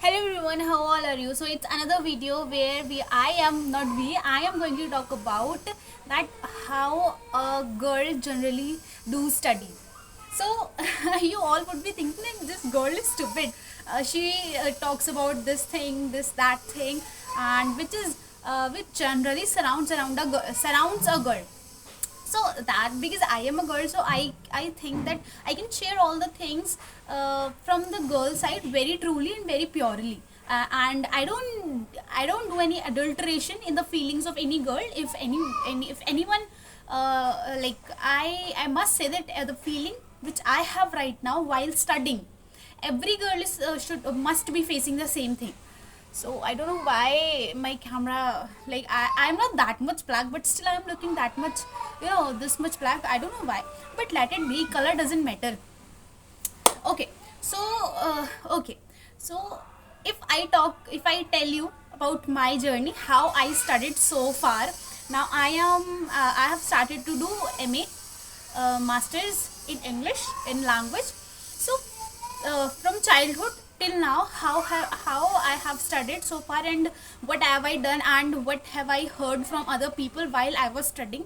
Hello everyone, how all are you? So it's another video where I am going to talk about that how a girl generally do study. So you all would be thinking that this girl is stupid. She talks about this thing, this that thing, and which generally surrounds a girl. So that because I am a girl, so I think that I can share all the things from the girl side very truly and very purely, and I don't do any adulteration in the feelings of any girl. If anyone I must say that the feeling which I have right now while studying, every girl is should must be facing the same thing. So I don't know why my camera, like I'm not that much black, but still I'm looking that much, this much black. I don't know why, but let it be. Color doesn't matter. Okay, so okay, so if I tell you about my journey, how I studied so far. Now I have started to do MA, masters in English in language. So from childhood till now, how I have studied so far, and what have I done, and what have I heard from other people while I was studying.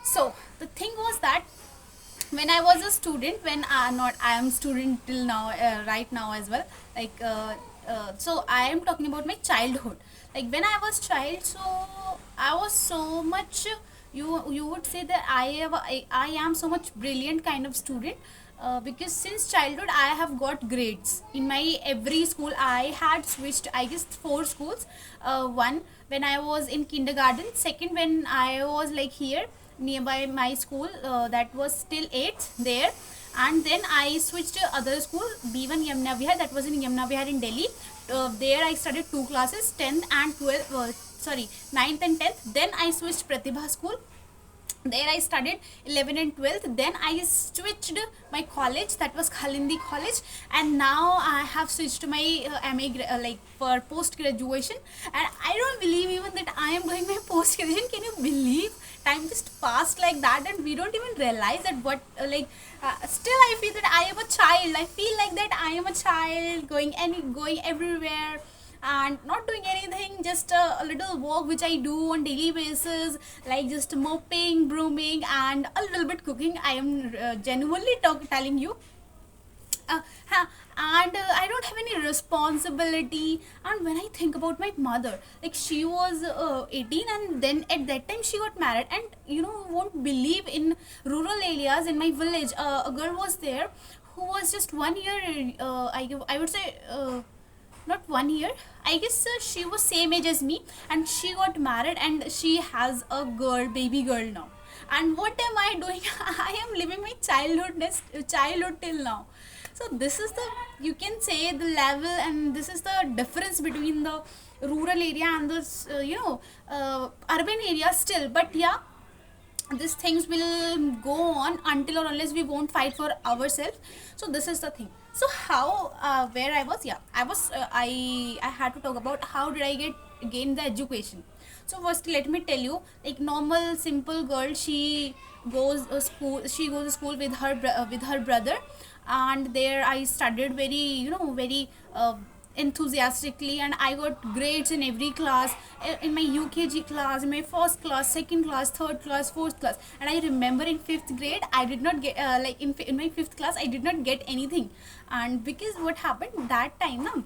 So the thing was that when I was a student, when I am student till now, right now as well, like so I am talking about my childhood. Like when I was child, so I was so much, you would say that I am so much brilliant kind of student, because since childhood I have got grades in my every school. I had switched, I guess, four schools. One when I was in kindergarten, second when I was like here nearby my school, that was still 8th there, and then I switched to other school, B1 Yamuna Vihar, that was in Yamuna Vihar in Delhi. There I studied two classes, 10th and 12th, sorry, 9th and 10th. Then I switched Pratibha school. There I studied 11 and 12th. Then I switched my college, that was Khalindi College, and now I have switched to my MA, like for post graduation. And I don't believe even that I am doing my post graduation. Can you believe time just passed like that, and we don't even realize that what still I feel that I am a child. I feel like that I am a child going everywhere and not doing anything, just a little work which I do on daily basis, like just mopping, brooming, and a little bit cooking. I am genuinely telling you, and I don't have any responsibility. And when I think about my mother, like she was 18, and then at that time she got married. And you won't believe, in rural areas in my village, a girl was there who was just 1 year, I would say, not 1 year, I guess, she was same age as me, and she got married, and she has a baby girl now. And what am I doing? I am living my childhood till now. So this is the, you can say, the level, and this is the difference between the rural area and the urban area still. But yeah, these things will go on until or unless we won't fight for ourselves. So this is the thing. So how, where I was, yeah, I was, I had to talk about how did I gain the education. So first let me tell you, like normal simple girl, she goes to school with with her brother. And there I studied very, very enthusiastically, and I got grades in every class, in my UKG class, in my first class, second class, third class, fourth class. And I remember in fifth grade I did not get, in my fifth class I did not get anything. And because what happened that time now,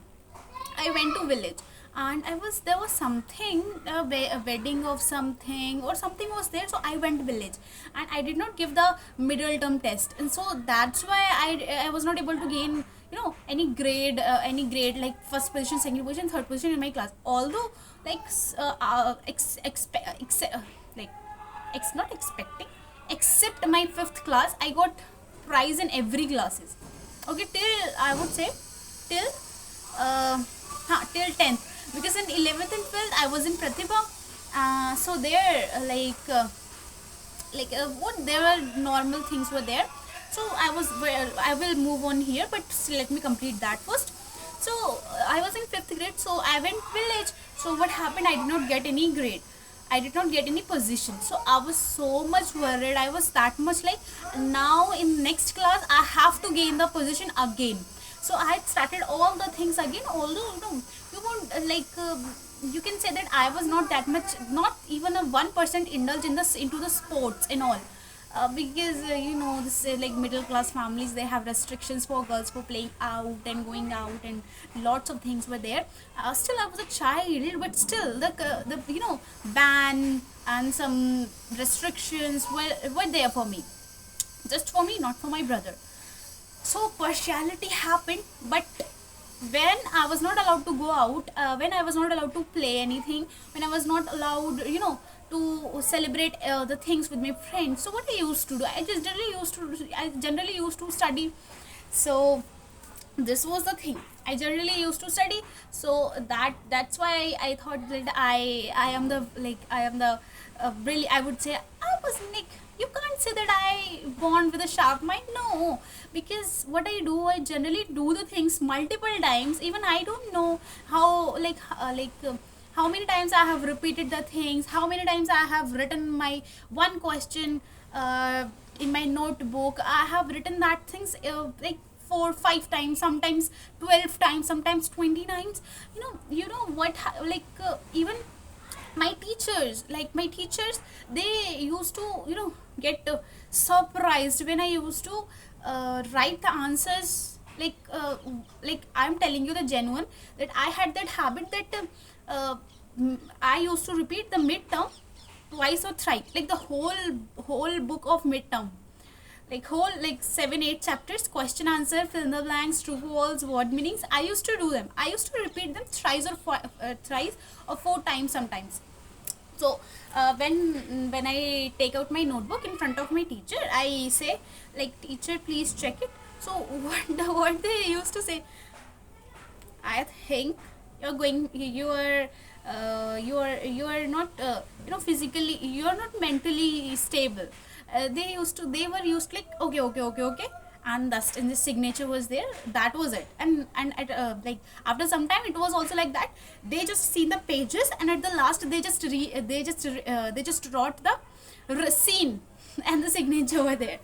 I went to village, and there was something, a wedding of something or something was there, so I went village, and I did not give the middle term test. And so that's why I was not able to gain, any grade like first position, second position, third position in my class. Although, like like not expecting, except my fifth class I got prize in every classes. Okay, till I would say, till till 10th, because in 11th and 12th I was in Pratibha. So there, what, there were normal things were there. So I will move on here, but still let me complete that first. So I was in 5th grade, so I went village. So what happened, I did not get any grade, I did not get any position. So I was so much worried. I was that much like, now in next class I have to gain the position again. So I had started all the things again, although you won't you can say that I was not that much, not even a 1% indulged in this into the sports and all. Because this like middle class families, they have restrictions for girls for playing out and going out, and lots of things were there. Still I was a child, but still the ban and some restrictions were there for me, just for me, not for my brother. So partiality happened. But when I was not allowed to go out, when I was not allowed to play anything, when I was not allowed to celebrate the things with my friends, so what I used to do, I generally used to study. So this was the thing, I generally used to study. So that's why I thought that I am the really, I would say I was Nick. You can't say that I born with a sharp mind. No, because what I do, I generally do the things multiple times. Even I don't know how how many times I have repeated the things, how many times I have written my one question in my notebook. I have written that things 4 5 times, sometimes 12 times, sometimes 20 times. What even my teachers, they used to get surprised when I used to write the answers, I'm telling you the genuine, that I had that habit that uh, I used to repeat the midterm twice or thrice, like the whole book of midterm, like whole, like 7 8 chapters, question answer, fill in the blanks, true false, word meanings. I used to do them, I used to repeat them thrice or 4 times sometimes. So when I take out my notebook in front of my teacher, I say, like, teacher, please check it. So what they used to say, I think you are not physically, you are not mentally stable. They were used, like, okay, okay, okay, okay, and thus in the signature was there, that was it. And at after some time it was also like that. They just seen the pages, and at the last they just wrote the scene and the signature over there.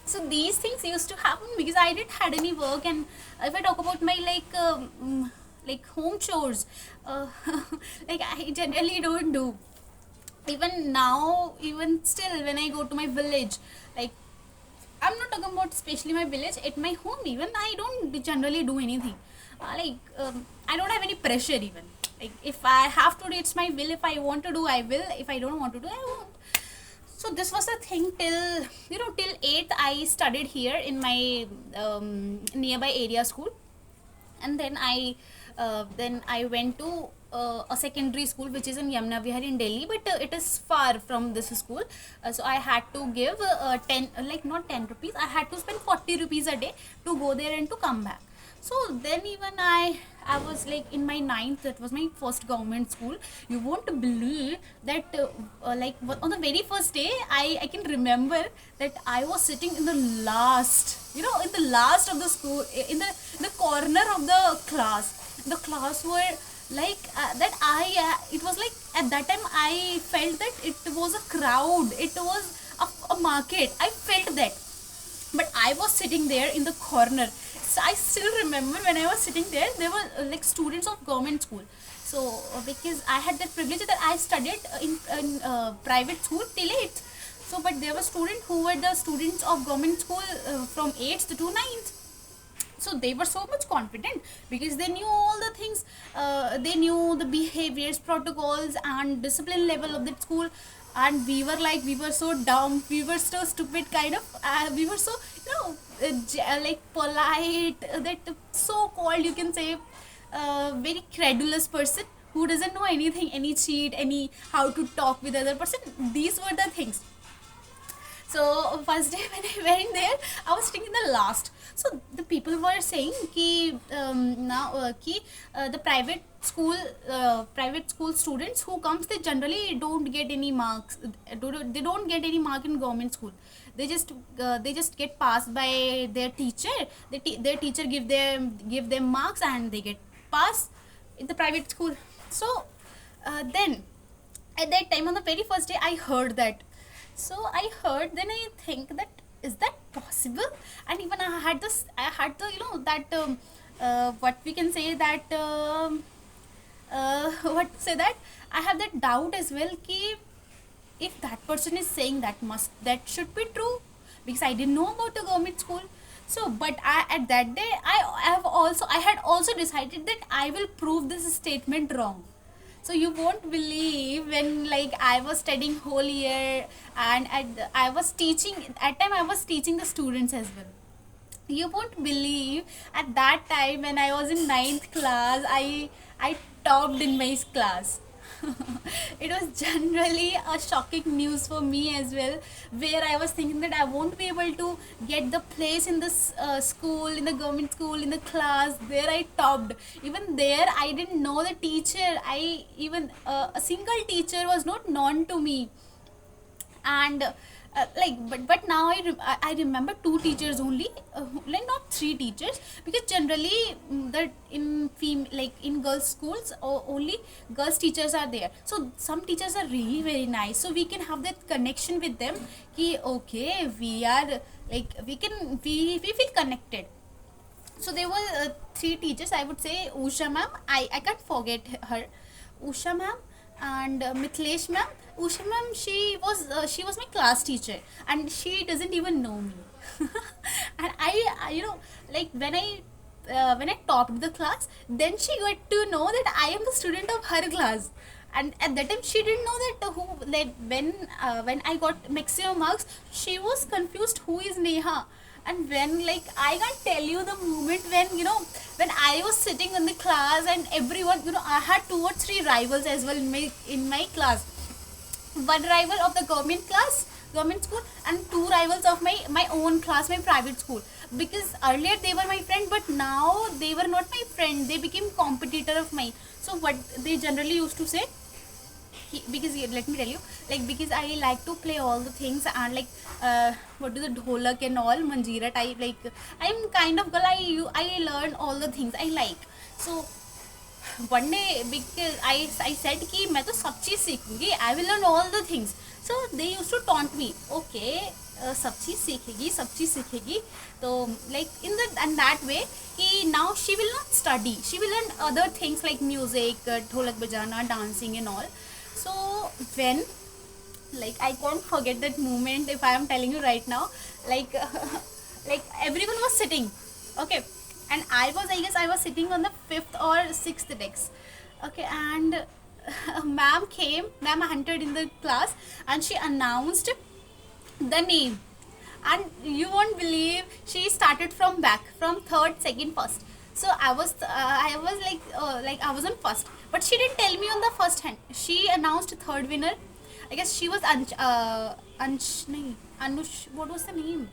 So these things used to happen because I didn't had any work. And if I talk about my home chores, like, I generally don't do. Even now, even still, when I go to my village, like, I'm not talking about especially my village, at my home even, I don't generally do anything. I don't have any pressure even. Like, if I have to do, it's my will. If I want to do, I will. If I don't want to do, I won't. So this was the thing till till 8th. I studied here in my nearby area school, and then I went to a secondary school which is in Yamuna Vihar in Delhi, but it is far from this school. So I had to give 10, like, not 10 rupees, I had to spend 40 rupees a day to go there and to come back. So then even I was like in my ninth, that was my first government school. You won't believe that on the very first day, I can remember that I was sitting in the last, in the last of the school, in the corner of the class. The class were like that I it was like, at that time I felt that it was a crowd, it was a market, I felt that. But I was sitting there in the corner. So I still remember when I was sitting there, they were like students of government school. So because I had that privilege that I studied in private school till 8th. So but there were students who were the students of government school from 8th to 9th. So they were so much confident because they knew all the things. They knew the behaviors, protocols, and discipline level of that school. And we were so dumb, we were so stupid, kind of. We were so like polite, that so called, you can say, very credulous person who doesn't know anything, any cheat, any how to talk with other person. These were the things. So first day when I went there, I was sitting in the last. So the people were saying ki now ki the private school students who comes, they generally don't get any marks. They don't get any mark in government school. They just get passed by their teacher. Their teacher give them marks, and they get pass in the private school. So then at that time, on the very first day, I heard that. So I heard, then I think that is that possible? And even I had the, that, what we can say that, what to say that, I have that doubt as well ki if that person is saying that should be true, because I didn't know about the government school. So but I, at that day, I had also decided that I will prove this statement wrong. So you won't believe, when like I was studying whole year, and I was teaching at time, I was teaching the students as well. You won't believe, at that time when I was in ninth class, I topped in my class. It was generally a shocking news for me as well, where I was thinking that I won't be able to get the place in this school, in the government school, in the class. There I topped. Even there, I didn't know the teacher. I even a single teacher was not known to me. And like, but now I remember two teachers only, like not three teachers, because generally, that in like in girls schools, only girls teachers are there. So some teachers are really very nice, so we can have that connection with them, ki okay, we are like, we feel connected. So there were three teachers, I would say. Usha ma'am, I can't forget her. Usha ma'am and Mithilesh ma'am. Usha ma'am, she was my class teacher, and she doesn't even know me. And I like, when I topped the class, then she got to know that I am the student of her class. And at that time, she didn't know that who, like, when I got maximum marks, she was confused who is Neha. And when, like, I can't tell you the moment when, when I was sitting in the class, and everyone, I had two or three rivals as well in my class. One rival of the government school, and two rivals of my own class, my private school. Because earlier they were my friend, but now they were not my friend, they became competitor of mine. So what they generally used to say, because let me tell you, like, because I like to play all the things, and like, what do the dholak and all, manjeera type, like, I'm kind of girl, I learn all the things I like. So one day, because I said कि मैं तो सब चीज़ सीखूंगी, I will learn all the things. So they used to taunt me, okay, सब चीज़ सीखेगी. तो like, in that way, कि now she will not study, she will learn other things like music, ढोलक बजाना, dancing and all. So when, like, I can't forget that moment, if I am telling you right now, like, like, everyone was sitting, okay, and I guess I was sitting on the fifth or sixth desk, okay, and ma'am entered in the class, and she announced the name, and you won't believe, she started from back, from third, second, first. So I was like, I was on first, but she didn't tell me on the first hand. She announced third winner. I guess she was Anush, what was the name?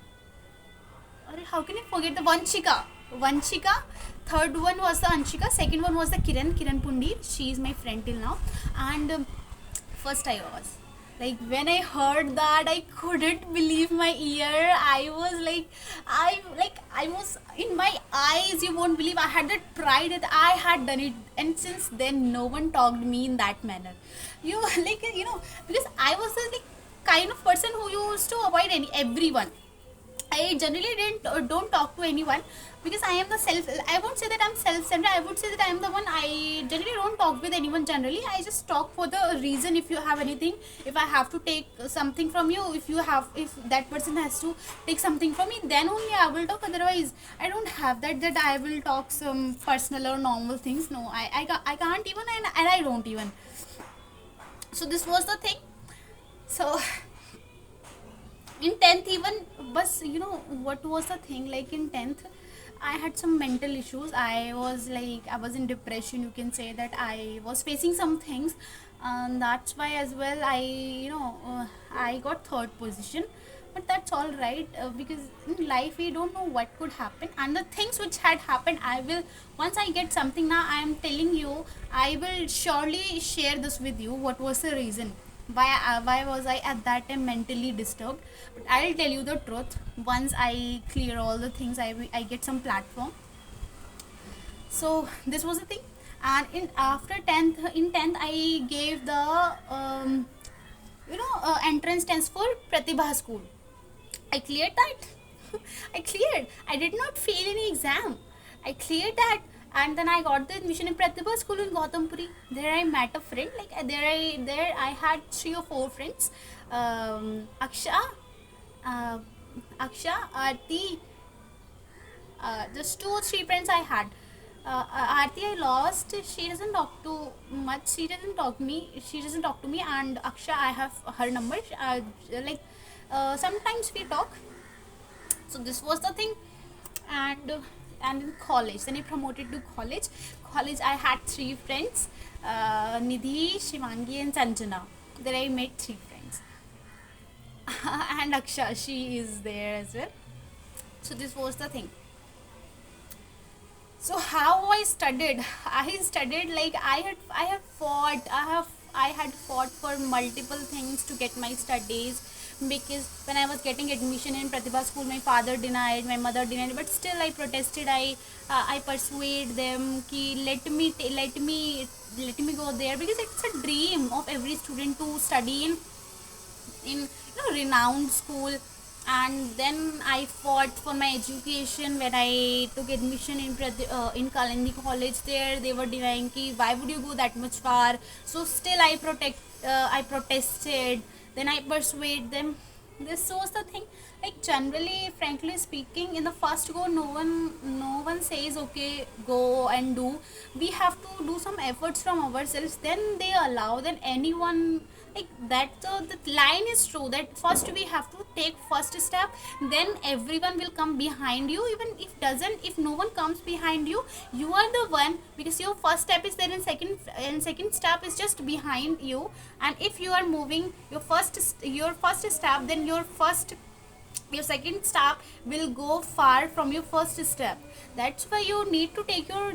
How can I forget the Vanchika. Third one was the Anshika. Second one was the Kiran Pundi. She is my friend till now. And first I was. Like, when I heard that, I couldn't believe my ear. I was like, I was in my eyes. You won't believe. I had that pride that I had done it, and since then, no one talked me in that manner. You like, because I was the, like, kind of person who used to avoid everyone. I generally don't talk to anyone, because I am the self. I won't say that I'm self-centered. I would say that I am the one. I generally don't talk with anyone. Generally, I just talk for the reason. If you have anything, if I have to take something from you, if that person has to take something from me, then only I will talk. Otherwise, I don't have that I will talk some personal or normal things. No, I can't even, and I don't even. So this was the thing. So in 10th even, but what was the thing, like, in 10th I had some mental issues. I was in depression, you can say that. I was facing some things, and that's why as well I got third position. But that's all right, because in life we don't know what could happen, and the things which had happened, I will, once I get something, now I am telling you, I will surely share this with you, what was the reason, why was I at that time mentally disturbed. But I'll tell you the truth once I clear all the things, I get some platform. So this was the thing. And in 10th I gave the entrance test for Pratibha school. I cleared that. I cleared. I did not fail any exam. I cleared that, and then I got the admission in Pratibha School in Gautampuri. There I met a friend. Like there I had 3 or 4 friends. Aksha, uh, Aarti, just 2 or 3 friends I had. Aarti I lost. She doesn't talk too much. She doesn't talk me. She doesn't talk to me. And Aksha, I have her number. Like sometimes we talk. So this was the thing. And in college, then I promoted to college. I had 3 friends, Nidhi, Shivangi and Sanjana. Then I met 3 friends. And Aksha, she is there as well. So this was the thing. So how I studied like I had fought for multiple things to get my studies, because when I was getting admission in Pratibha School, my father denied, my mother denied, but still I protested. I persuade them ki let me go there, because it's a dream of every student to study in renowned school. And then I fought for my education. When I took admission in Kalindi College, there they were denying ki why would you go that much far. So still I protested. Then I persuade them. This was the thing. Like generally, frankly speaking, in the first go, no one says okay, go and do. We have to do some efforts from ourselves. Then they allow. Then anyone, like that, the line is true that first we have to take first step, then everyone will come behind you. Even if no one comes behind you, you are the one, because your first step is there, and second step is just behind you. And if you are moving your first step, then your second step will go far from your first step. That's why you need to take your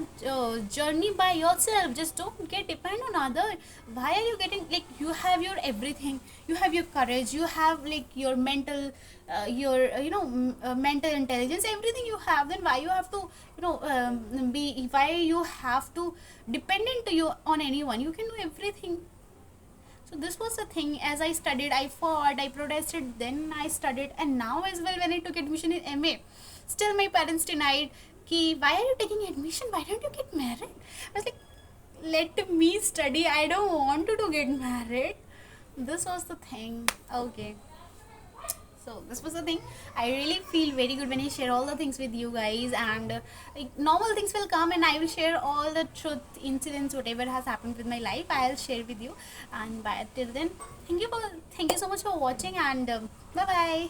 journey by yourself. Just don't get depend on other. Why are you getting, like, you have your everything, you have your courage, you have like your mental your mental intelligence, everything you have. Then why you have to be why you have to dependent you on anyone? You can do everything. So this was the thing. As I studied, I fought, I protested, then I studied, and now as well when I took admission in MA, still my parents denied ki why are you taking admission, why don't you get married? I was like, let me study, I don't want to get married. This was the thing. Okay, so this was the thing. I really feel very good when I share all the things with you guys, and like normal things will come, and I will share all the truth incidents, whatever has happened with my life, I'll share with you. And by till then, thank you so much for watching, and bye bye.